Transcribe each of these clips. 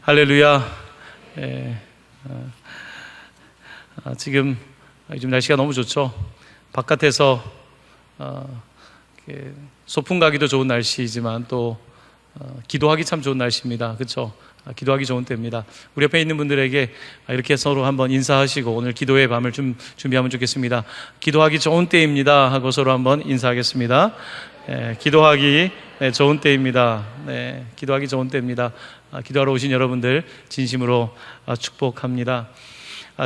할렐루야. 예, 지금 요즘 날씨가 너무 좋죠. 바깥에서 소풍 가기도 좋은 날씨이지만 또 기도하기 참 좋은 날씨입니다. 그렇죠? 기도하기 좋은 때입니다. 우리 옆에 있는 분들에게 이렇게 서로 한번 인사하시고 오늘 기도의 밤을 좀 준비하면 좋겠습니다. 기도하기 좋은 때입니다 하고 서로 한번 인사하겠습니다. 기도하기 좋은 때입니다. 기도하기 좋은 때입니다. 기도하러 오신 여러분들 진심으로 축복합니다.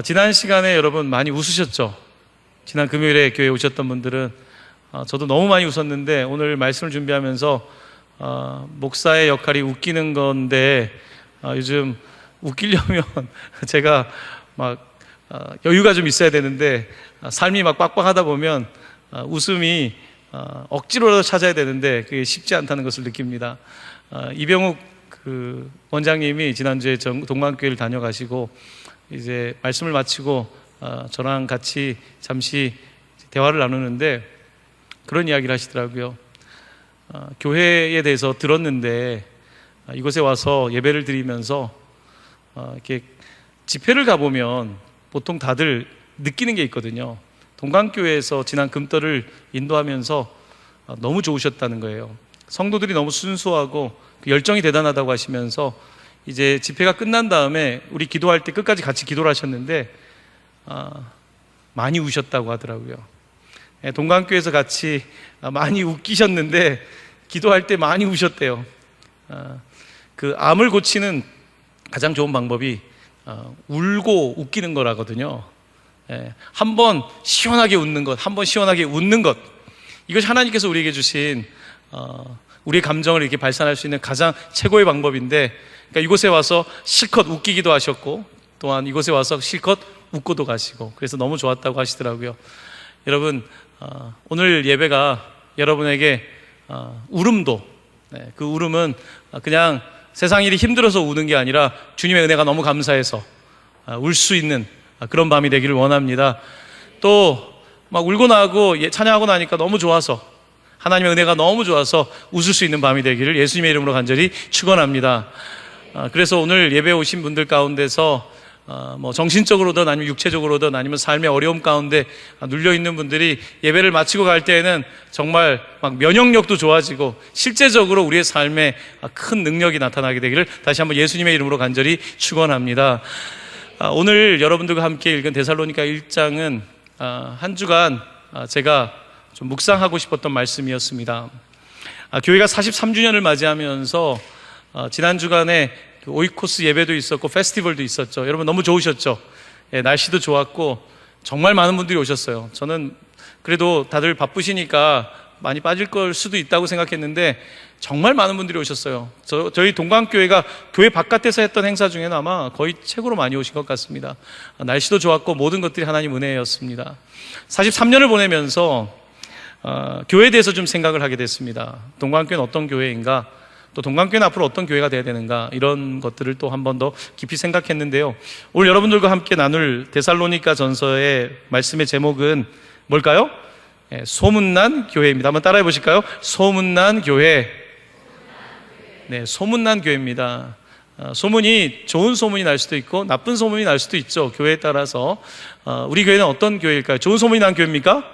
지난 시간에 여러분 많이 웃으셨죠? 지난 금요일에 교회에 오셨던 분들은 저도 너무 많이 웃었는데 오늘 말씀을 준비하면서 목사의 역할이 웃기는 건데 요즘 웃기려면 제가 막 여유가 좀 있어야 되는데 삶이 막 빡빡하다 보면 웃음이 억지로라도 찾아야 되는데 그게 쉽지 않다는 것을 느낍니다. 이병욱 그 원장님이 지난주에 동방교회를 다녀가시고 이제 말씀을 마치고 저랑 같이 잠시 대화를 나누는데 그런 이야기를 하시더라고요. 교회에 대해서 들었는데 이곳에 와서 예배를 드리면서 이렇게 집회를 가보면 보통 다들 느끼는 게 있거든요. 동강교회에서 지난 금떨을 인도하면서 너무 좋으셨다는 거예요. 성도들이 너무 순수하고 열정이 대단하다고 하시면서 이제 집회가 끝난 다음에 우리 기도할 때 끝까지 같이 기도를 하셨는데 많이 우셨다고 하더라고요. 동강교회에서 같이 많이 웃기셨는데 기도할 때 많이 우셨대요. 그 암을 고치는 가장 좋은 방법이 울고 웃기는 거라거든요. 한번 시원하게 웃는 것, 한번 시원하게 웃는 것, 이것이 하나님께서 우리에게 주신 우리의 감정을 이렇게 발산할 수 있는 가장 최고의 방법인데, 그러니까 이곳에 와서 실컷 웃기기도 하셨고 또한 이곳에 와서 실컷 웃고도 가시고 그래서 너무 좋았다고 하시더라고요. 여러분, 오늘 예배가 여러분에게 울음도, 그 울음은 그냥 세상 일이 힘들어서 우는 게 아니라 주님의 은혜가 너무 감사해서 울 수 있는 그런 밤이 되기를 원합니다. 또 막 울고 나고 찬양하고 나니까 너무 좋아서, 하나님의 은혜가 너무 좋아서 웃을 수 있는 밤이 되기를 예수님의 이름으로 간절히 축원합니다. 그래서 오늘 예배에 오신 분들 가운데서 뭐 정신적으로든 아니면 육체적으로든 아니면 삶의 어려움 가운데 눌려있는 분들이 예배를 마치고 갈 때에는 정말 막 면역력도 좋아지고 실제적으로 우리의 삶에 큰 능력이 나타나게 되기를 다시 한번 예수님의 이름으로 간절히 축원합니다. 오늘 여러분들과 함께 읽은 데살로니가 1장은 한 주간 제가 좀 묵상하고 싶었던 말씀이었습니다. 교회가 43주년을 맞이하면서 지난 주간에 오이코스 예배도 있었고 페스티벌도 있었죠. 여러분 너무 좋으셨죠? 날씨도 좋았고 정말 많은 분들이 오셨어요. 저는 그래도 다들 바쁘시니까 많이 빠질 걸 수도 있다고 생각했는데 정말 많은 분들이 오셨어요. 저희 동강교회가 교회 바깥에서 했던 행사 중에는 아마 거의 최고로 많이 오신 것 같습니다. 날씨도 좋았고 모든 것들이 하나님 은혜였습니다. 43년을 보내면서 교회에 대해서 좀 생각을 하게 됐습니다. 동강교회는 어떤 교회인가? 또 동강교회는 앞으로 어떤 교회가 돼야 되는가, 이런 것들을 또 한 번 더 깊이 생각했는데요. 오늘 여러분들과 함께 나눌 데살로니가 전서의 말씀의 제목은 뭘까요? 소문난 교회입니다. 한번 따라해 보실까요? 소문난 교회. 네, 소문난 교회입니다. 소문이 좋은 소문이 날 수도 있고 나쁜 소문이 날 수도 있죠. 교회에 따라서. 우리 교회는 어떤 교회일까요? 좋은 소문이 난 교회입니까?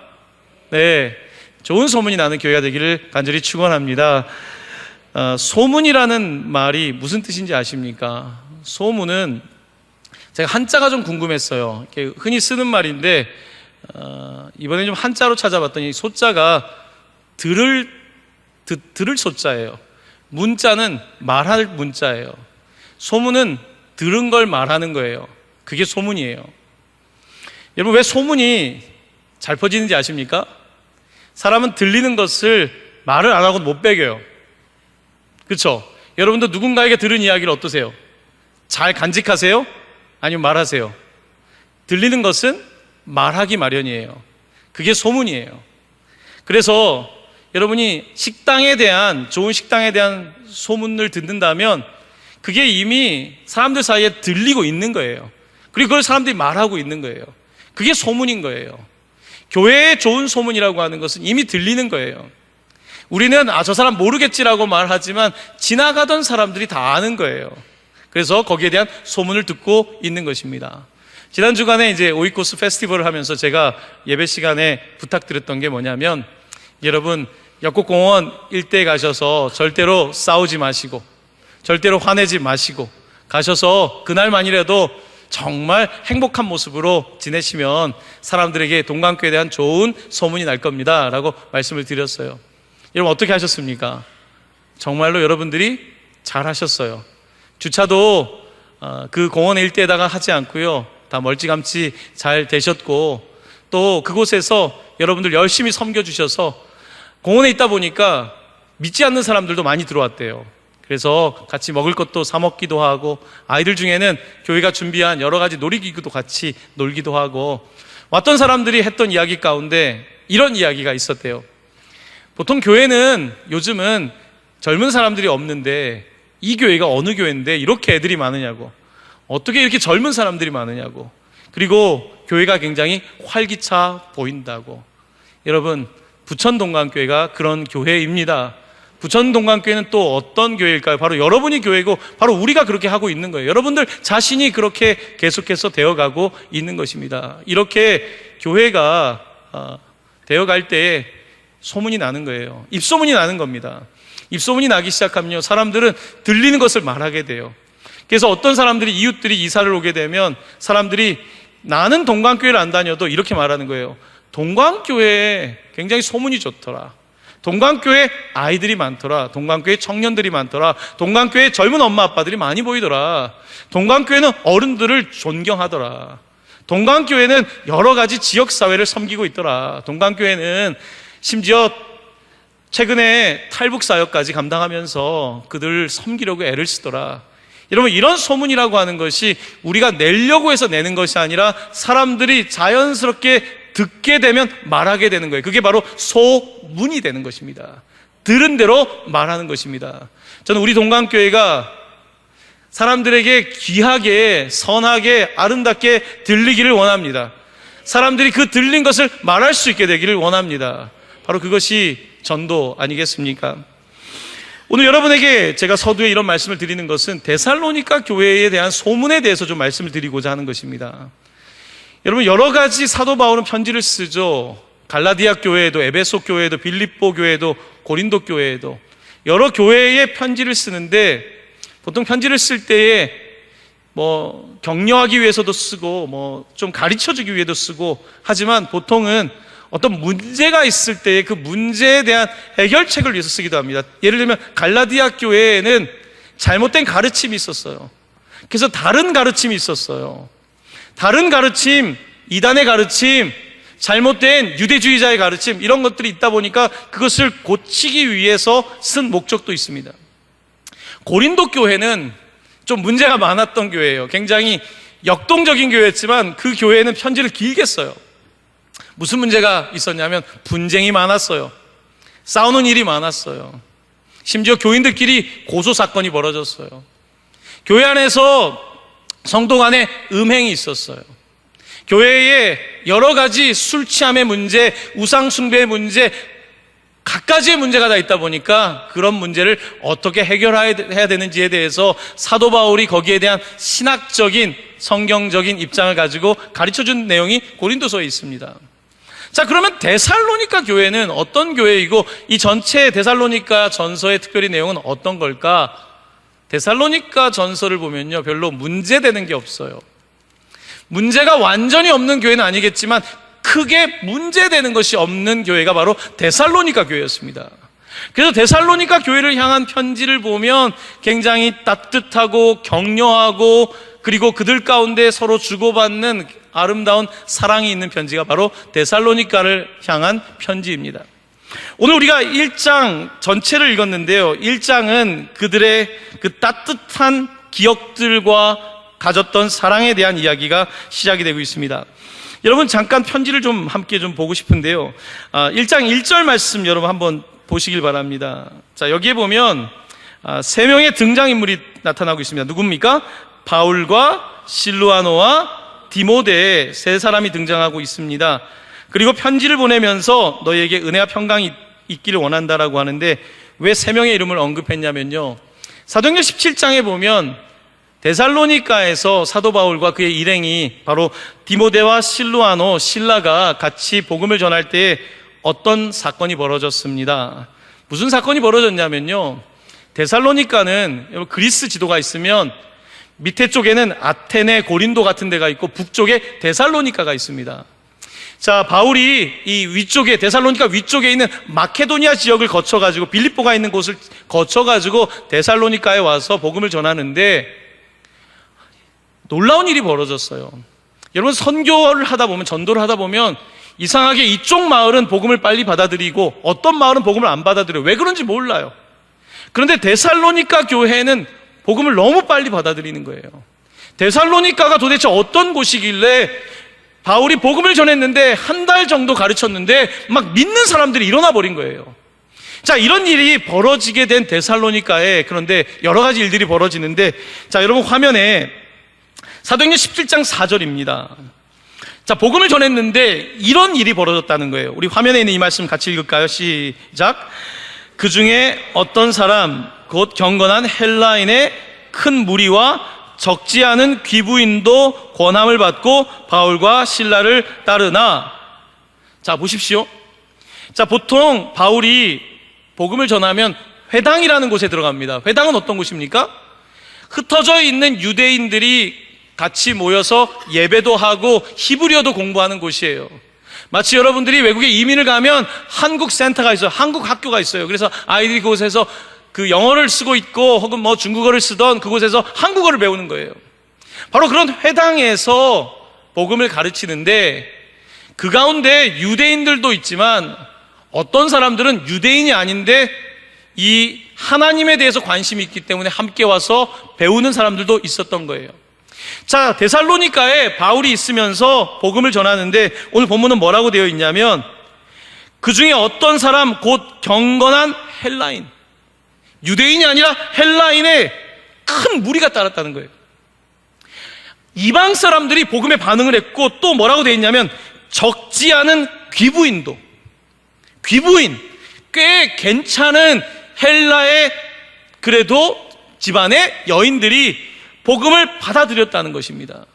네, 좋은 소문이 나는 교회가 되기를 간절히 축원합니다. 소문이라는 말이 무슨 뜻인지 아십니까? 소문은 제가 한자가 좀 궁금했어요. 이렇게 흔히 쓰는 말인데 이번에 좀 한자로 찾아봤더니 소자가 들을 소자예요. 문자는 말할 문자예요. 소문은 들은 걸 말하는 거예요. 그게 소문이에요. 여러분, 왜 소문이 잘 퍼지는지 아십니까? 사람은 들리는 것을 말을 안 하고 못 배겨요. 그렇죠? 여러분도 누군가에게 들은 이야기를 어떠세요? 잘 간직하세요? 아니면 말하세요? 들리는 것은 말하기 마련이에요. 그게 소문이에요. 그래서 여러분이 좋은 식당에 대한 소문을 듣는다면 그게 이미 사람들 사이에 들리고 있는 거예요. 그리고 그걸 사람들이 말하고 있는 거예요. 그게 소문인 거예요. 교회의 좋은 소문이라고 하는 것은 이미 들리는 거예요. 우리는 저 사람 모르겠지라고 말하지만 지나가던 사람들이 다 아는 거예요. 그래서 거기에 대한 소문을 듣고 있는 것입니다. 지난 주간에 이제 오이코스 페스티벌을 하면서 제가 예배 시간에 부탁드렸던 게 뭐냐면, 여러분 역곡공원 일대에 가셔서 절대로 싸우지 마시고 절대로 화내지 마시고 가셔서 그날만이라도 정말 행복한 모습으로 지내시면 사람들에게 동강교회에 대한 좋은 소문이 날 겁니다 라고 말씀을 드렸어요. 여러분 어떻게 하셨습니까? 정말로 여러분들이 잘 하셨어요. 주차도 그 공원 일대에다가 하지 않고요, 다 멀찌감치 잘 되셨고, 또 그곳에서 여러분들 열심히 섬겨주셔서 공원에 있다 보니까 믿지 않는 사람들도 많이 들어왔대요. 그래서 같이 먹을 것도 사 먹기도 하고, 아이들 중에는 교회가 준비한 여러 가지 놀이기구도 같이 놀기도 하고, 왔던 사람들이 했던 이야기 가운데 이런 이야기가 있었대요. 보통 교회는 요즘은 젊은 사람들이 없는데 이 교회가 어느 교회인데 이렇게 애들이 많으냐고, 어떻게 이렇게 젊은 사람들이 많으냐고, 그리고 교회가 굉장히 활기차 보인다고. 여러분, 부천동강교회가 그런 교회입니다. 부천동강교회는 또 어떤 교회일까요? 바로 여러분이 교회고 바로 우리가 그렇게 하고 있는 거예요. 여러분들 자신이 그렇게 계속해서 되어가고 있는 것입니다. 이렇게 교회가 되어갈 때에 소문이 나는 거예요. 입소문이 나는 겁니다. 입소문이 나기 시작하면요, 사람들은 들리는 것을 말하게 돼요. 그래서 어떤 사람들이, 이웃들이 이사를 오게 되면 사람들이 나는 동강교회를 안 다녀도 이렇게 말하는 거예요. 동강교회에 굉장히 소문이 좋더라. 동강교회 아이들이 많더라. 동강교회 청년들이 많더라. 동강교회 젊은 엄마 아빠들이 많이 보이더라. 동강교회는 어른들을 존경하더라. 동강교회는 여러 가지 지역사회를 섬기고 있더라. 동강교회는 심지어 최근에 탈북사역까지 감당하면서 그들을 섬기려고 애를 쓰더라. 여러분, 이런 소문이라고 하는 것이 우리가 내려고 해서 내는 것이 아니라 사람들이 자연스럽게 듣게 되면 말하게 되는 거예요. 그게 바로 소문이 되는 것입니다. 들은 대로 말하는 것입니다. 저는 우리 동강교회가 사람들에게 귀하게, 선하게, 아름답게 들리기를 원합니다. 사람들이 그 들린 것을 말할 수 있게 되기를 원합니다. 바로 그것이 전도 아니겠습니까? 오늘 여러분에게 제가 서두에 이런 말씀을 드리는 것은 데살로니가 교회에 대한 소문에 대해서 좀 말씀을 드리고자 하는 것입니다. 여러분, 여러 가지 사도 바울은 편지를 쓰죠. 갈라디아 교회에도, 에베소 교회에도, 빌립보 교회에도, 고린도 교회에도 여러 교회에 편지를 쓰는데, 보통 편지를 쓸 때에 격려하기 위해서도 쓰고 좀 가르쳐주기 위해도 쓰고 하지만, 보통은 어떤 문제가 있을 때에 그 문제에 대한 해결책을 위해서 쓰기도 합니다. 예를 들면 갈라디아 교회에는 잘못된 가르침이 있었어요. 그래서 다른 가르침이 있었어요. 다른 가르침, 이단의 가르침, 잘못된 유대주의자의 가르침, 이런 것들이 있다 보니까 그것을 고치기 위해서 쓴 목적도 있습니다. 고린도 교회는 좀 문제가 많았던 교회예요. 굉장히 역동적인 교회였지만 그 교회는 편지를 길게 써요. 무슨 문제가 있었냐면 분쟁이 많았어요. 싸우는 일이 많았어요. 심지어 교인들끼리 고소사건이 벌어졌어요. 교회 안에서 성도 간에 음행이 있었어요. 교회에 여러 가지 술 취함의 문제, 우상 숭배의 문제, 갖가지의 문제가 다 있다 보니까 그런 문제를 어떻게 해결해야 되는지에 대해서 사도 바울이 거기에 대한 신학적인, 성경적인 입장을 가지고 가르쳐준 내용이 고린도서에 있습니다. 자, 그러면 데살로니가 교회는 어떤 교회이고 이 전체 데살로니가 전서의 특별히 내용은 어떤 걸까? 데살로니가 전서를 보면요, 별로 문제되는 게 없어요. 문제가 완전히 없는 교회는 아니겠지만 크게 문제되는 것이 없는 교회가 바로 데살로니가 교회였습니다. 그래서 데살로니가 교회를 향한 편지를 보면 굉장히 따뜻하고 격려하고, 그리고 그들 가운데 서로 주고받는 아름다운 사랑이 있는 편지가 바로 데살로니가를 향한 편지입니다. 오늘 우리가 1장 전체를 읽었는데요, 1장은 그들의 그 따뜻한 기억들과 가졌던 사랑에 대한 이야기가 시작이 되고 있습니다. 여러분, 잠깐 편지를 좀 함께 좀 보고 싶은데요, 1장 1절 말씀 여러분 한번 보시길 바랍니다. 자, 여기에 보면 3명의 등장인물이 나타나고 있습니다. 누굽니까? 바울과 실루아노와 디모데, 3사람이 등장하고 있습니다. 그리고 편지를 보내면서 너희에게 은혜와 평강이 있기를 원한다라고 하는데, 왜 3명의 이름을 언급했냐면요, 사도행전 17장에 보면 데살로니가에서 사도 바울과 그의 일행이 바로 디모데와 실루아노, 실라가 같이 복음을 전할 때 어떤 사건이 벌어졌습니다. 무슨 사건이 벌어졌냐면요, 데살로니가는 그리스 지도가 있으면 밑에 쪽에는 아테네, 고린도 같은 데가 있고 북쪽에 데살로니가가 있습니다. 자, 바울이 이 위쪽에, 데살로니가 위쪽에 있는 마케도니아 지역을 거쳐가지고 빌립보가 있는 곳을 거쳐가지고 데살로니가에 와서 복음을 전하는데 놀라운 일이 벌어졌어요. 여러분, 선교를 하다 보면, 전도를 하다 보면 이상하게 이쪽 마을은 복음을 빨리 받아들이고 어떤 마을은 복음을 안 받아들여요. 왜 그런지 몰라요. 그런데 데살로니가 교회는 복음을 너무 빨리 받아들이는 거예요. 데살로니가가 도대체 어떤 곳이길래 바울이 복음을 전했는데 한 달 정도 가르쳤는데 막 믿는 사람들이 일어나 버린 거예요. 자, 이런 일이 벌어지게 된 데살로니가에, 그런데 여러 가지 일들이 벌어지는데, 자, 여러분 화면에 사도행전 17장 4절입니다. 자, 복음을 전했는데 이런 일이 벌어졌다는 거예요. 우리 화면에 있는 이 말씀 같이 읽을까요? 시작. 그 중에 어떤 사람 곧 경건한 헬라인의 큰 무리와 적지 않은 귀부인도 권함을 받고 바울과 실라를 따르나. 자, 보십시오. 자, 보통 바울이 복음을 전하면 회당이라는 곳에 들어갑니다. 회당은 어떤 곳입니까? 흩어져 있는 유대인들이 같이 모여서 예배도 하고 히브리어도 공부하는 곳이에요. 마치 여러분들이 외국에 이민을 가면 한국 센터가 있어요. 한국 학교가 있어요. 그래서 아이들이 그곳에서 그 영어를 쓰고 있고 혹은 뭐 중국어를 쓰던 그곳에서 한국어를 배우는 거예요. 바로 그런 회당에서 복음을 가르치는데 그 가운데 유대인들도 있지만 어떤 사람들은 유대인이 아닌데 이 하나님에 대해서 관심이 있기 때문에 함께 와서 배우는 사람들도 있었던 거예요. 자, 데살로니가에 바울이 있으면서 복음을 전하는데 오늘 본문은 뭐라고 되어 있냐면 그 중에 어떤 사람 곧 경건한 헬라인, 유대인이 아니라 헬라인의 큰 무리가 따랐다는 거예요. 이방 사람들이 복음에 반응을 했고 또 뭐라고 되어 있냐면 적지 않은 귀부인도, 귀부인, 꽤 괜찮은 헬라의 그래도 집안의 여인들이 복음을 받아들였다는 것입니다.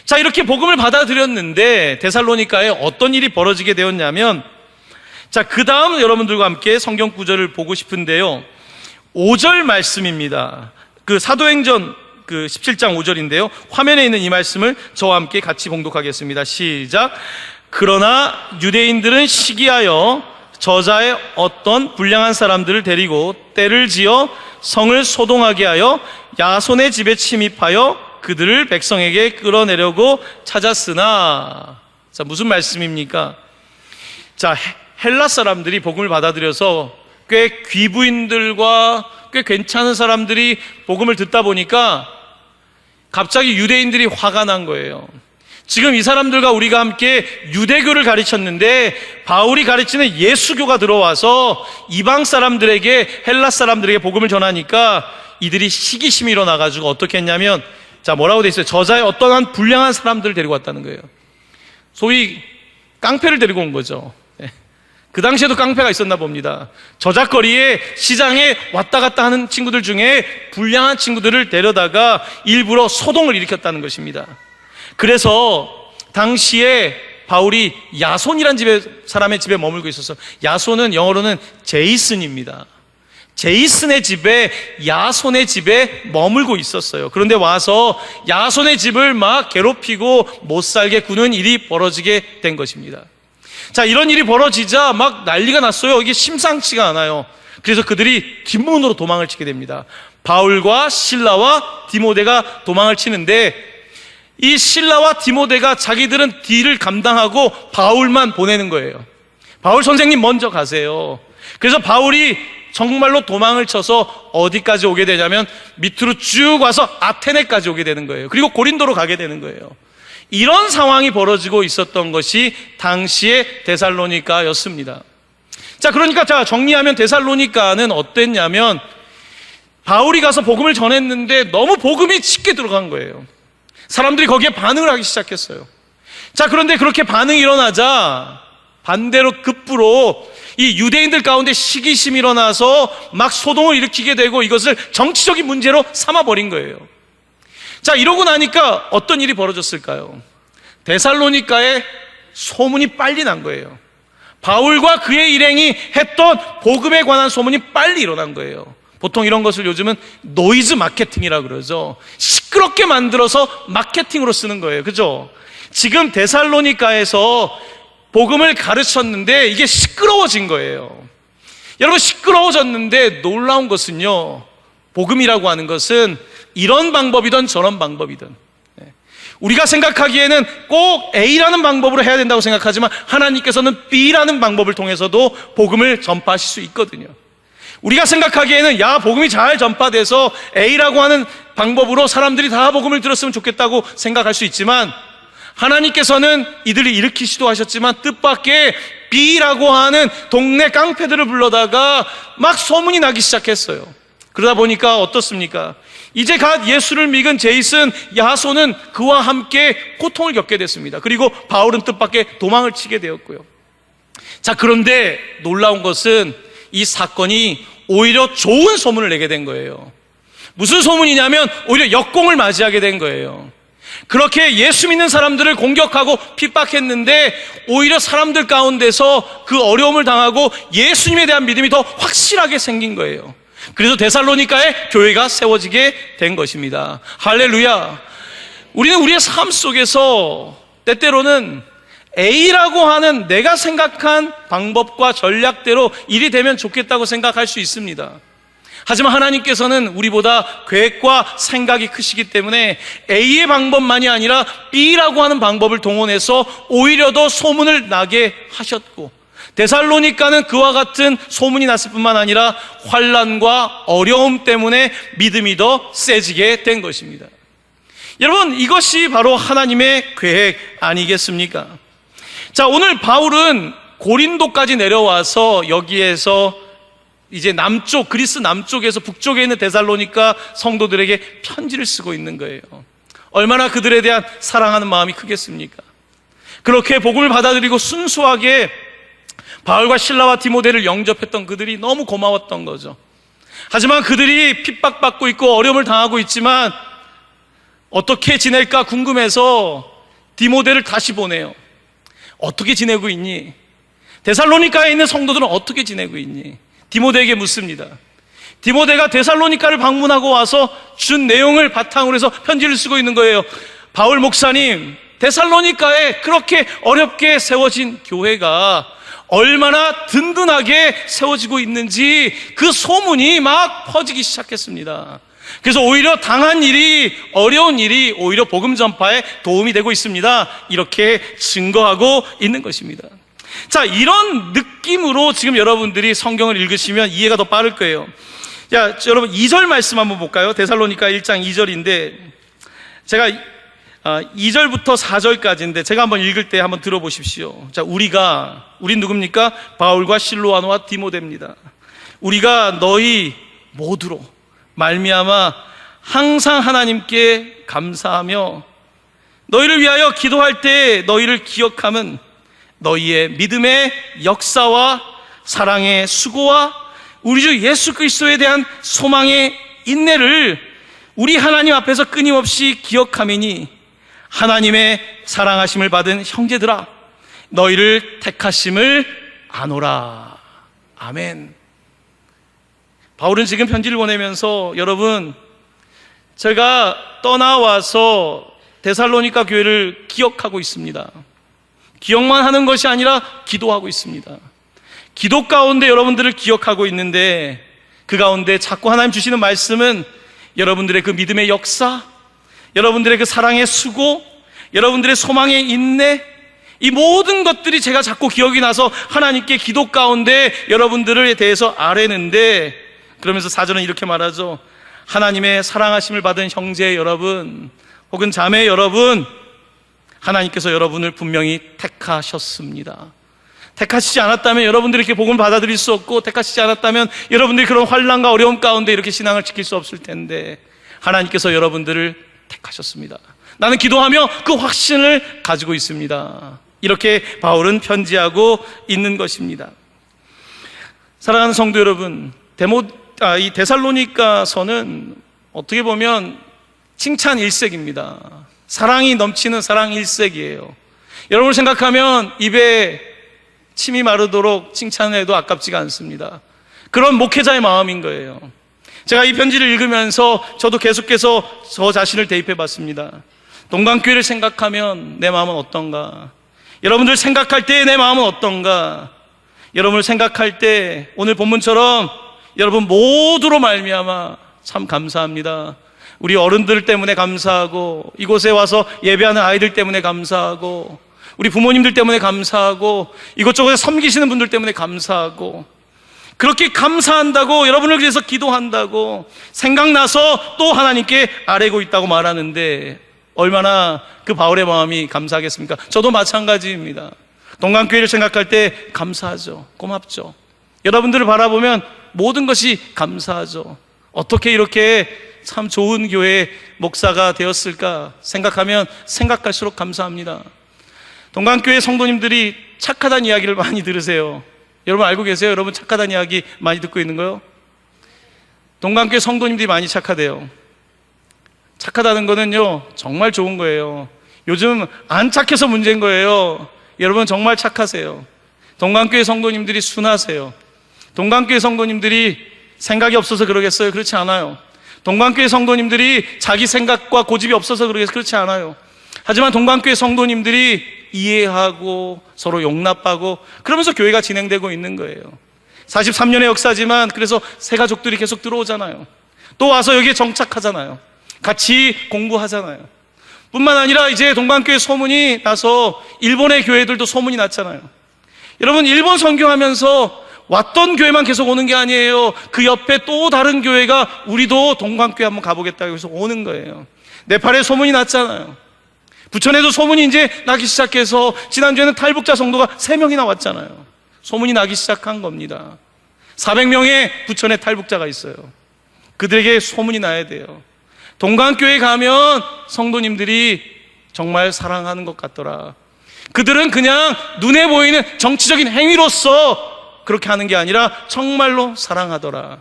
자, 이렇게 복음을 받아들였는데 데살로니가에 어떤 일이 벌어지게 되었냐면, 자, 그 다음 여러분들과 함께 성경 구절을 보고 싶은데요, 5절 말씀입니다. 그 사도행전 그 17장 5절인데요 화면에 있는 이 말씀을 저와 함께 같이 봉독하겠습니다. 시작. 그러나 유대인들은 시기하여 저자의 어떤 불량한 사람들을 데리고 때를 지어 성을 소동하게 하여 야손의 집에 침입하여 그들을 백성에게 끌어내려고 찾았으나. 자, 무슨 말씀입니까? 자, 헬라 사람들이 복음을 받아들여서 꽤 귀부인들과 꽤 괜찮은 사람들이 복음을 듣다 보니까 갑자기 유대인들이 화가 난 거예요. 지금 이 사람들과 우리가 함께 유대교를 가르쳤는데 바울이 가르치는 예수교가 들어와서 이방 사람들에게, 헬라 사람들에게 복음을 전하니까 이들이 시기심이 일어나가지고 어떻게 했냐면, 자, 뭐라고 돼 있어요? 저자의 어떠한 불량한 사람들을 데리고 왔다는 거예요. 소위 깡패를 데리고 온 거죠. 그 당시에도 깡패가 있었나 봅니다. 저작거리에, 시장에 왔다 갔다 하는 친구들 중에 불량한 친구들을 데려다가 일부러 소동을 일으켰다는 것입니다. 그래서 당시에 바울이 야손이란 사람의 집에 머물고 있었어요. 야손은 영어로는 제이슨입니다. 제이슨의 집에, 야손의 집에 머물고 있었어요. 그런데 와서 야손의 집을 막 괴롭히고 못 살게 구는 일이 벌어지게 된 것입니다. 자, 이런 일이 벌어지자 막 난리가 났어요. 이게 심상치가 않아요. 그래서 그들이 뒷문으로 도망을 치게 됩니다. 바울과 실라와 디모데가 도망을 치는데 이 실라와 디모데가 자기들은 뒤를 감당하고 바울만 보내는 거예요. 바울 선생님 먼저 가세요. 그래서 바울이 정말로 도망을 쳐서 어디까지 오게 되냐면 밑으로 쭉 와서 아테네까지 오게 되는 거예요. 그리고 고린도로 가게 되는 거예요. 이런 상황이 벌어지고 있었던 것이 당시의 데살로니가였습니다. 자, 그러니까 자, 정리하면 데살로니가는 어땠냐면 바울이 가서 복음을 전했는데 너무 복음이 쉽게 들어간 거예요. 사람들이 거기에 반응을 하기 시작했어요. 자, 그런데 그렇게 반응이 일어나자 반대로 급부로 이 유대인들 가운데 시기심이 일어나서 막 소동을 일으키게 되고 이것을 정치적인 문제로 삼아버린 거예요. 자, 이러고 나니까 어떤 일이 벌어졌을까요? 데살로니가에 소문이 빨리 난 거예요. 바울과 그의 일행이 했던 복음에 관한 소문이 빨리 일어난 거예요. 보통 이런 것을 요즘은 노이즈 마케팅이라고 그러죠. 시끄럽게 만들어서 마케팅으로 쓰는 거예요. 그죠? 지금 데살로니가에서 복음을 가르쳤는데 이게 시끄러워진 거예요. 여러분, 시끄러워졌는데 놀라운 것은요, 복음이라고 하는 것은 이런 방법이든 저런 방법이든, 우리가 생각하기에는 꼭 A라는 방법으로 해야 된다고 생각하지만 하나님께서는 B라는 방법을 통해서도 복음을 전파하실 수 있거든요. 우리가 생각하기에는 야, 복음이 잘 전파돼서 A라고 하는 방법으로 사람들이 다 복음을 들었으면 좋겠다고 생각할 수 있지만, 하나님께서는 이들이 일으키 시도하셨지만 뜻밖의 B라고 하는 동네 깡패들을 불러다가 막 소문이 나기 시작했어요. 그러다 보니까 어떻습니까? 이제 갓 예수를 믿은 제이슨, 야손은 그와 함께 고통을 겪게 됐습니다. 그리고 바울은 뜻밖의 도망을 치게 되었고요. 자, 그런데 놀라운 것은 이 사건이 오히려 좋은 소문을 내게 된 거예요. 무슨 소문이냐면 오히려 역공을 맞이하게 된 거예요. 그렇게 예수 믿는 사람들을 공격하고 핍박했는데 오히려 사람들 가운데서 그 어려움을 당하고 예수님에 대한 믿음이 더 확실하게 생긴 거예요. 그래서 데살로니가에 교회가 세워지게 된 것입니다. 할렐루야. 우리는 우리의 삶 속에서 때때로는 A라고 하는 내가 생각한 방법과 전략대로 일이 되면 좋겠다고 생각할 수 있습니다. 하지만 하나님께서는 우리보다 계획과 생각이 크시기 때문에 A의 방법만이 아니라 B라고 하는 방법을 동원해서 오히려 더 소문을 나게 하셨고, 데살로니가는 그와 같은 소문이 났을 뿐만 아니라 환난과 어려움 때문에 믿음이 더 세지게 된 것입니다. 여러분, 이것이 바로 하나님의 계획 아니겠습니까? 자, 오늘 바울은 고린도까지 내려와서 여기에서 이제 남쪽, 그리스 남쪽에서 북쪽에 있는 데살로니가 성도들에게 편지를 쓰고 있는 거예요. 얼마나 그들에 대한 사랑하는 마음이 크겠습니까? 그렇게 복음을 받아들이고 순수하게 바울과 실라와 디모데를 영접했던 그들이 너무 고마웠던 거죠. 하지만 그들이 핍박받고 있고 어려움을 당하고 있지만 어떻게 지낼까 궁금해서 디모데를 다시 보내요. 어떻게 지내고 있니? 데살로니가에 있는 성도들은 어떻게 지내고 있니? 디모데에게 묻습니다. 디모데가 데살로니가를 방문하고 와서 준 내용을 바탕으로 해서 편지를 쓰고 있는 거예요. 바울 목사님, 데살로니가에 그렇게 어렵게 세워진 교회가 얼마나 든든하게 세워지고 있는지 그 소문이 막 퍼지기 시작했습니다. 그래서 오히려 당한 일이, 어려운 일이 오히려 복음 전파에 도움이 되고 있습니다. 이렇게 증거하고 있는 것입니다. 자, 이런 느낌으로 지금 여러분들이 성경을 읽으시면 이해가 더 빠를 거예요. 자, 여러분 2절 말씀 한번 볼까요? 데살로니가 1장 2절인데 제가 2절부터 4절까지인데 제가 한번 읽을 때 한번 들어보십시오. 자, 우린 누굽니까? 바울과 실로아노와 디모데입니다. 우리가 너희 모두로 말미암아 항상 하나님께 감사하며 너희를 위하여 기도할 때 너희를 기억함은 너희의 믿음의 역사와 사랑의 수고와 우리 주 예수 그리스도에 대한 소망의 인내를 우리 하나님 앞에서 끊임없이 기억함이니 하나님의 사랑하심을 받은 형제들아, 너희를 택하심을 아노라. 아멘. 바울은 지금 편지를 보내면서 여러분, 제가 떠나와서 데살로니가 교회를 기억하고 있습니다. 기억만 하는 것이 아니라 기도하고 있습니다. 기도 가운데 여러분들을 기억하고 있는데 그 가운데 자꾸 하나님 주시는 말씀은 여러분들의 그 믿음의 역사, 여러분들의 그 사랑의 수고, 여러분들의 소망의 인내, 이 모든 것들이 제가 자꾸 기억이 나서 하나님께 기도 가운데 여러분들에 대해서 아뢰는데, 그러면서 4절은 이렇게 말하죠. 하나님의 사랑하심을 받은 형제 여러분 혹은 자매 여러분, 하나님께서 여러분을 분명히 택하셨습니다. 택하시지 않았다면 여러분들이 이렇게 복음을 받아들일 수 없고, 택하시지 않았다면 여러분들이 그런 환난과 어려움 가운데 이렇게 신앙을 지킬 수 없을 텐데 하나님께서 여러분들을 택하셨습니다. 나는 기도하며 그 확신을 가지고 있습니다. 이렇게 바울은 편지하고 있는 것입니다. 사랑하는 성도 여러분, 이 데살로니가서는 어떻게 보면 칭찬 일색입니다. 사랑이 넘치는 사랑 일색이에요. 여러분을 생각하면 입에 침이 마르도록 칭찬해도 아깝지가 않습니다. 그런 목회자의 마음인 거예요. 제가 이 편지를 읽으면서 저도 계속해서 저 자신을 대입해 봤습니다. 동강교회를 생각하면 내 마음은 어떤가? 여러분들 생각할 때 내 마음은 어떤가? 여러분을 생각할 때 오늘 본문처럼 여러분 모두로 말미암아 참 감사합니다. 우리 어른들 때문에 감사하고, 이곳에 와서 예배하는 아이들 때문에 감사하고, 우리 부모님들 때문에 감사하고, 이것저것에 섬기시는 분들 때문에 감사하고, 그렇게 감사한다고, 여러분을 위해서 기도한다고 생각나서 또 하나님께 아뢰고 있다고 말하는데 얼마나 그 바울의 마음이 감사하겠습니까? 저도 마찬가지입니다. 동강교회를 생각할 때 감사하죠. 고맙죠. 여러분들을 바라보면 모든 것이 감사하죠. 어떻게 이렇게 참 좋은 교회 목사가 되었을까 생각하면 생각할수록 감사합니다. 동강교회 성도님들이 착하다는 이야기를 많이 들으세요. 여러분 알고 계세요? 여러분 착하다는 이야기 많이 듣고 있는 거요? 동강교회 성도님들이 많이 착하대요. 착하다는 거는요 정말 좋은 거예요. 요즘 안 착해서 문제인 거예요. 여러분 정말 착하세요. 동강교회 성도님들이 순하세요. 동강교회 성도님들이 생각이 없어서 그러겠어요? 그렇지 않아요. 동강교회 성도님들이 자기 생각과 고집이 없어서 그러겠어요? 그렇지 않아요. 하지만 동강교회 성도님들이 이해하고 서로 용납하고 그러면서 교회가 진행되고 있는 거예요. 43년의 역사지만 그래서 새 가족들이 계속 들어오잖아요. 또 와서 여기에 정착하잖아요. 같이 공부하잖아요. 뿐만 아니라 이제 동강교회 소문이 나서 일본의 교회들도 소문이 났잖아요. 여러분 일본 선교하면서 왔던 교회만 계속 오는 게 아니에요. 그 옆에 또 다른 교회가 우리도 동강교회 한번 가보겠다고 해서 오는 거예요. 네팔에 소문이 났잖아요. 부천에도 소문이 이제 나기 시작해서 지난주에는 탈북자 성도가 3명이나 왔잖아요. 소문이 나기 시작한 겁니다. 400명의 부천에 탈북자가 있어요. 그들에게 소문이 나야 돼요. 동강교회 가면 성도님들이 정말 사랑하는 것 같더라. 그들은 그냥 눈에 보이는 정치적인 행위로서 그렇게 하는 게 아니라 정말로 사랑하더라.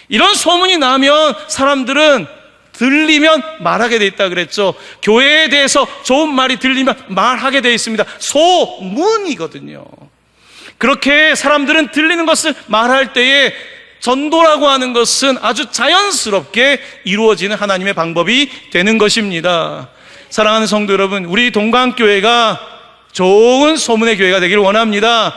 이런 소문이 나면 사람들은 들리면 말하게 돼 있다 그랬죠. 교회에 대해서 좋은 말이 들리면 말하게 돼 있습니다. 소문이거든요. 그렇게 사람들은 들리는 것을 말할 때에 전도라고 하는 것은 아주 자연스럽게 이루어지는 하나님의 방법이 되는 것입니다. 사랑하는 성도 여러분, 우리 동강교회가 좋은 소문의 교회가 되기를 원합니다.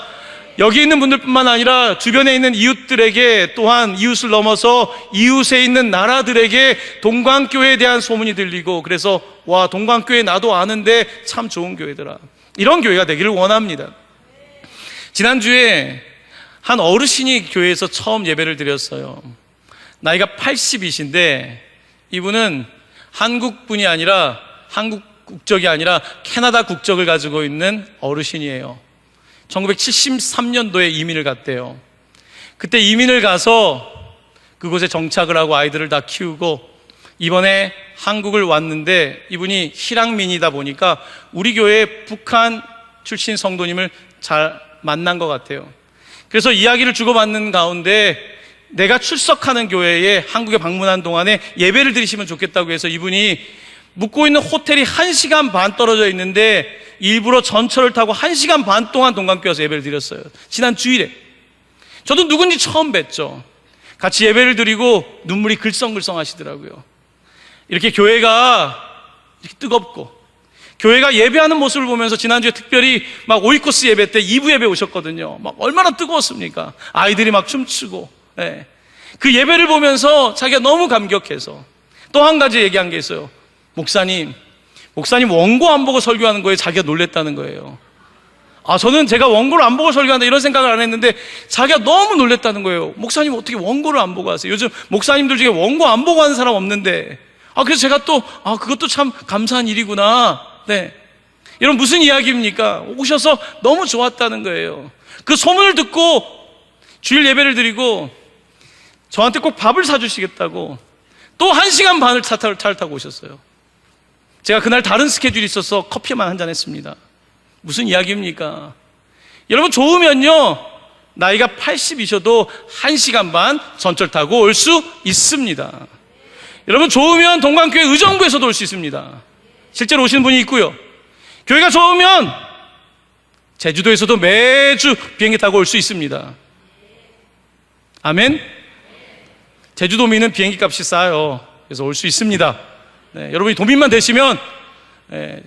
여기 있는 분들뿐만 아니라 주변에 있는 이웃들에게, 또한 이웃을 넘어서 이웃에 있는 나라들에게 동강교회에 대한 소문이 들리고, 그래서 와, 동강교회 나도 아는데 참 좋은 교회더라, 이런 교회가 되기를 원합니다. 지난주에 한 어르신이 교회에서 처음 예배를 드렸어요. 나이가 80이신데 이분은 한국 분이 아니라, 한국 국적이 아니라 캐나다 국적을 가지고 있는 어르신이에요. 1973년도에 이민을 갔대요. 그때 이민을 가서 그곳에 정착을 하고 아이들을 다 키우고 이번에 한국을 왔는데, 이분이 실향민이다 보니까 우리 교회 북한 출신 성도님을 잘 만난 것 같아요. 그래서 이야기를 주고받는 가운데 내가 출석하는 교회에 한국에 방문한 동안에 예배를 드리시면 좋겠다고 해서 이분이 묵고 있는 호텔이 1시간 반 떨어져 있는데 일부러 전철을 타고 1시간 반 동안 동강교회 와서 예배를 드렸어요. 지난 주일에. 저도 누군지 처음 뵀죠. 같이 예배를 드리고 눈물이 글썽글썽 하시더라고요. 이렇게 교회가 이렇게 뜨겁고, 교회가 예배하는 모습을 보면서 지난주에 특별히 막 오이코스 예배 때 2부 예배 오셨거든요. 막 얼마나 뜨거웠습니까? 아이들이 막 춤추고. 네. 그 예배를 보면서 자기가 너무 감격해서 또 한 가지 얘기한 게 있어요. 목사님 원고 안 보고 설교하는 거에 자기가 놀랬다는 거예요. 저는 제가 원고를 안 보고 설교한다 이런 생각을 안 했는데 자기가 너무 놀랬다는 거예요. 목사님 어떻게 원고를 안 보고 하세요? 요즘 목사님들 중에 원고 안 보고 하는 사람 없는데. 그래서 제가 또 그것도 참 감사한 일이구나. 네. 여러분 무슨 이야기입니까? 오셔서 너무 좋았다는 거예요. 그 소문을 듣고 주일 예배를 드리고 저한테 꼭 밥을 사주시겠다고 또 1시간 반을 차를 타고 오셨어요. 제가 그날 다른 스케줄이 있어서 커피만 한잔 했습니다. 무슨 이야기입니까? 여러분 좋으면요, 나이가 80이셔도 1시간 반 전철 타고 올 수 있습니다. 여러분, 좋으면 동강교회 의정부에서도 올 수 있습니다. 실제로 오시는 분이 있고요. 교회가 좋으면 제주도에서도 매주 비행기 타고 올 수 있습니다. 아멘? 제주도민은 비행기 값이 싸요. 그래서 올 수 있습니다. 네, 여러분이 도민만 되시면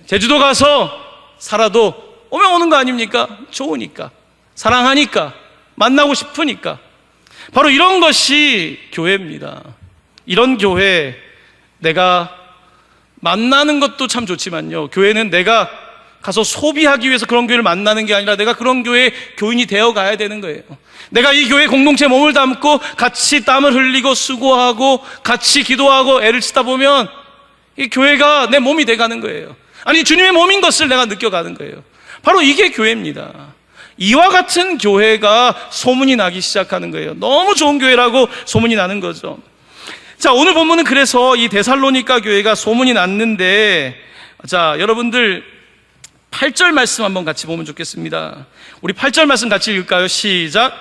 제주도 가서 살아도 오면 오는 거 아닙니까? 좋으니까, 사랑하니까, 만나고 싶으니까. 바로 이런 것이 교회입니다. 이런 교회, 내가 만나는 것도 참 좋지만요, 교회는 내가 가서 소비하기 위해서 그런 교회를 만나는 게 아니라 내가 그런 교회의 교인이 되어 가야 되는 거예요. 내가 이 교회 공동체에 몸을 담고 같이 땀을 흘리고 수고하고 같이 기도하고 애를 쓰다 보면 이 교회가 내 몸이 돼가는 거예요. 아니, 주님의 몸인 것을 내가 느껴가는 거예요. 바로 이게 교회입니다. 이와 같은 교회가 소문이 나기 시작하는 거예요. 너무 좋은 교회라고 소문이 나는 거죠. 자, 오늘 본문은 그래서 이 데살로니가 교회가 소문이 났는데, 자, 여러분들 8절 말씀 한번 같이 보면 좋겠습니다. 우리 8절 말씀 같이 읽을까요? 시작.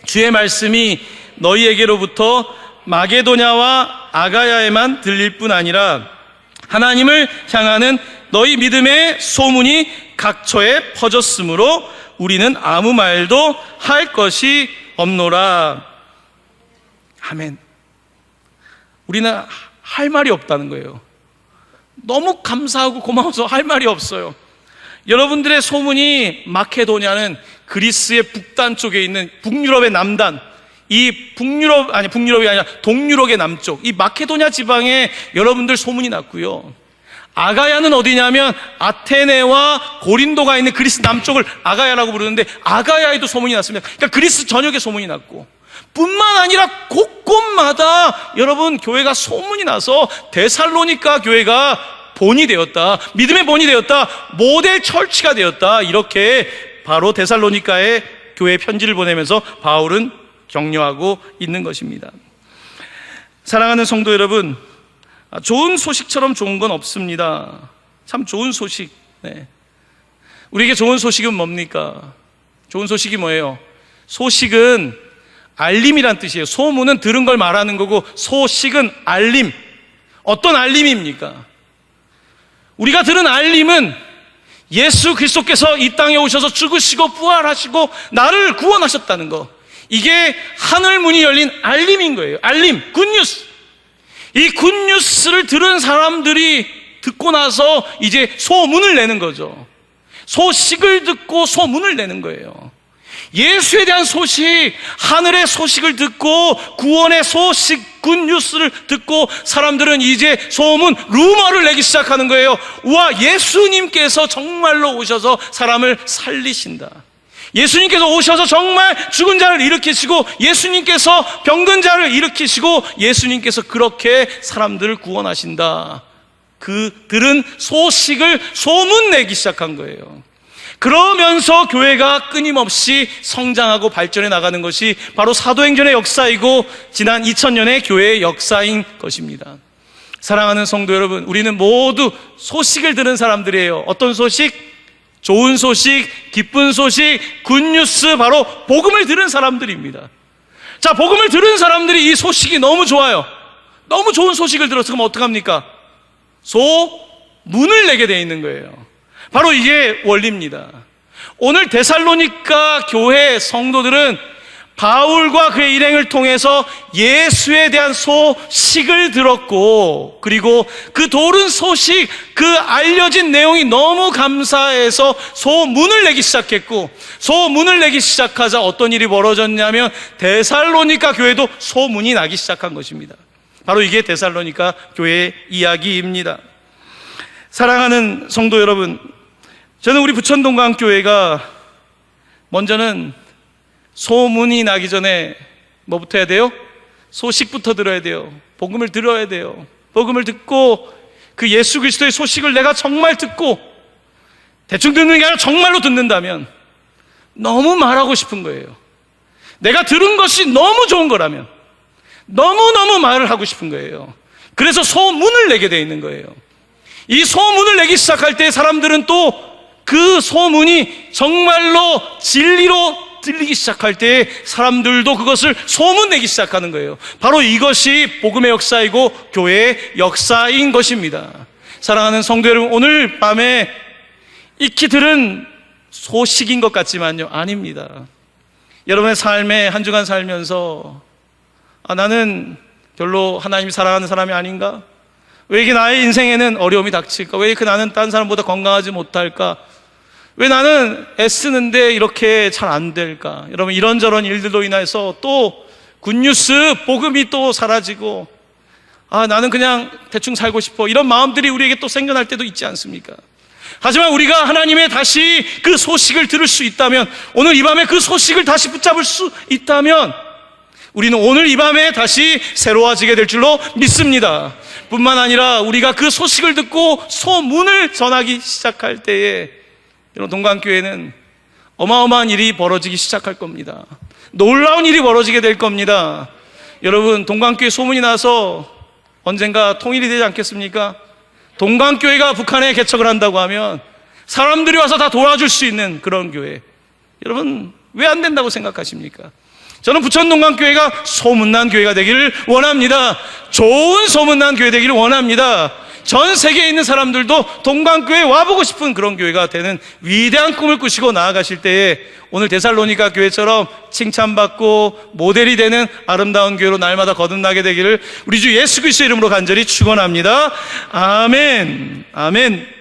주의 말씀이 너희에게로부터 마게도냐와 아가야에만 들릴 뿐 아니라 하나님을 향하는 너희 믿음의 소문이 각처에 퍼졌으므로 우리는 아무 말도 할 것이 없노라. 아멘. 우리는 할 말이 없다는 거예요. 너무 감사하고 고마워서 할 말이 없어요. 여러분들의 소문이 마케도냐는 그리스의 북단 쪽에 있는 북유럽의 남단, 북유럽이 아니라 동유럽의 남쪽, 이 마케도냐 지방에 여러분들 소문이 났고요. 아가야는 어디냐면 아테네와 고린도가 있는 그리스 남쪽을 아가야라고 부르는데 아가야에도 소문이 났습니다. 그러니까 그리스 전역에 소문이 났고, 뿐만 아니라 곳곳마다 여러분 교회가 소문이 나서 데살로니가 교회가 본이 되었다, 믿음의 본이 되었다, 모델 철치가 되었다, 이렇게 바로 데살로니가의 교회에 편지를 보내면서 바울은 격려하고 있는 것입니다. 사랑하는 성도 여러분, 좋은 소식처럼 좋은 건 없습니다. 참 좋은 소식. 네. 우리에게 좋은 소식은 뭡니까? 좋은 소식이 뭐예요? 소식은 알림이란 뜻이에요. 소문은 들은 걸 말하는 거고, 소식은 알림. 어떤 알림입니까? 우리가 들은 알림은 예수 그리스도께서 이 땅에 오셔서 죽으시고 부활하시고 나를 구원하셨다는 거, 이게 하늘 문이 열린 알림인 거예요. 알림, 굿뉴스. 이 굿뉴스를 들은 사람들이 듣고 나서 이제 소문을 내는 거죠. 소식을 듣고 소문을 내는 거예요. 예수에 대한 소식, 하늘의 소식을 듣고 구원의 소식, 굿뉴스를 듣고 사람들은 이제 소문, 루머를 내기 시작하는 거예요. 우와, 예수님께서 정말로 오셔서 사람을 살리신다. 예수님께서 오셔서 정말 죽은 자를 일으키시고, 예수님께서 병든 자를 일으키시고, 예수님께서 그렇게 사람들을 구원하신다. 그 들은 소식을 소문내기 시작한 거예요. 그러면서 교회가 끊임없이 성장하고 발전해 나가는 것이 바로 사도행전의 역사이고 지난 2000년의 교회의 역사인 것입니다. 사랑하는 성도 여러분, 우리는 모두 소식을 들은 사람들이에요. 어떤 소식? 좋은 소식, 기쁜 소식, 굿뉴스, 바로 복음을 들은 사람들입니다. 자, 복음을 들은 사람들이 이 소식이 너무 좋아요. 너무 좋은 소식을 들었으면 어떡합니까? 소문을 내게 돼 있는 거예요. 바로 이게 원리입니다. 오늘 데살로니가 교회 성도들은 바울과 그의 일행을 통해서 예수에 대한 소식을 들었고, 그리고 그 도른 소식, 그 알려진 내용이 너무 감사해서 소문을 내기 시작했고, 소문을 내기 시작하자 어떤 일이 벌어졌냐면 데살로니가 교회도 소문이 나기 시작한 것입니다. 바로 이게 데살로니가 교회의 이야기입니다. 사랑하는 성도 여러분, 저는 우리 부천동강교회가 먼저는 소문이 나기 전에 뭐부터 해야 돼요? 소식부터 들어야 돼요. 복음을 들어야 돼요. 복음을 듣고 그 예수 그리스도의 소식을 내가 정말 듣고, 대충 듣는 게 아니라 정말로 듣는다면 너무 말하고 싶은 거예요. 내가 들은 것이 너무 좋은 거라면 너무너무 말을 하고 싶은 거예요. 그래서 소문을 내게 돼 있는 거예요. 이 소문을 내기 시작할 때 사람들은 또 그 소문이 정말로 진리로 들리기 시작할 때 사람들도 그것을 소문내기 시작하는 거예요. 바로 이것이 복음의 역사이고 교회의 역사인 것입니다. 사랑하는 성도 여러분, 오늘 밤에 익히 들은 소식인 것 같지만요, 아닙니다. 여러분의 삶에 한 주간 살면서 나는 별로 하나님이 사랑하는 사람이 아닌가? 왜 이게 나의 인생에는 어려움이 닥칠까? 왜 이렇게 나는 딴 사람보다 건강하지 못할까? 왜 나는 애쓰는데 이렇게 잘 안 될까? 여러분, 이런저런 일들로 인해서 또 굿뉴스, 복음이 또 사라지고 나는 그냥 대충 살고 싶어, 이런 마음들이 우리에게 또 생겨날 때도 있지 않습니까? 하지만 우리가 하나님의 다시 그 소식을 들을 수 있다면, 오늘 이 밤에 그 소식을 다시 붙잡을 수 있다면 우리는 오늘 이 밤에 다시 새로워지게 될 줄로 믿습니다. 뿐만 아니라 우리가 그 소식을 듣고 소문을 전하기 시작할 때에 여러분, 동강교회는 어마어마한 일이 벌어지기 시작할 겁니다. 놀라운 일이 벌어지게 될 겁니다. 여러분, 동강교회 소문이 나서 언젠가 통일이 되지 않겠습니까? 동강교회가 북한에 개척을 한다고 하면 사람들이 와서 다 도와줄 수 있는 그런 교회, 여러분 왜 안 된다고 생각하십니까? 저는 부천 동강교회가 소문난 교회가 되기를 원합니다. 좋은 소문난 교회 되기를 원합니다. 전 세계에 있는 사람들도 동강교회에 와보고 싶은 그런 교회가 되는 위대한 꿈을 꾸시고 나아가실 때에 오늘 데살로니가 교회처럼 칭찬받고 모델이 되는 아름다운 교회로 날마다 거듭나게 되기를 우리 주 예수 그리스도의 이름으로 간절히 축원합니다. 아멘. 아멘.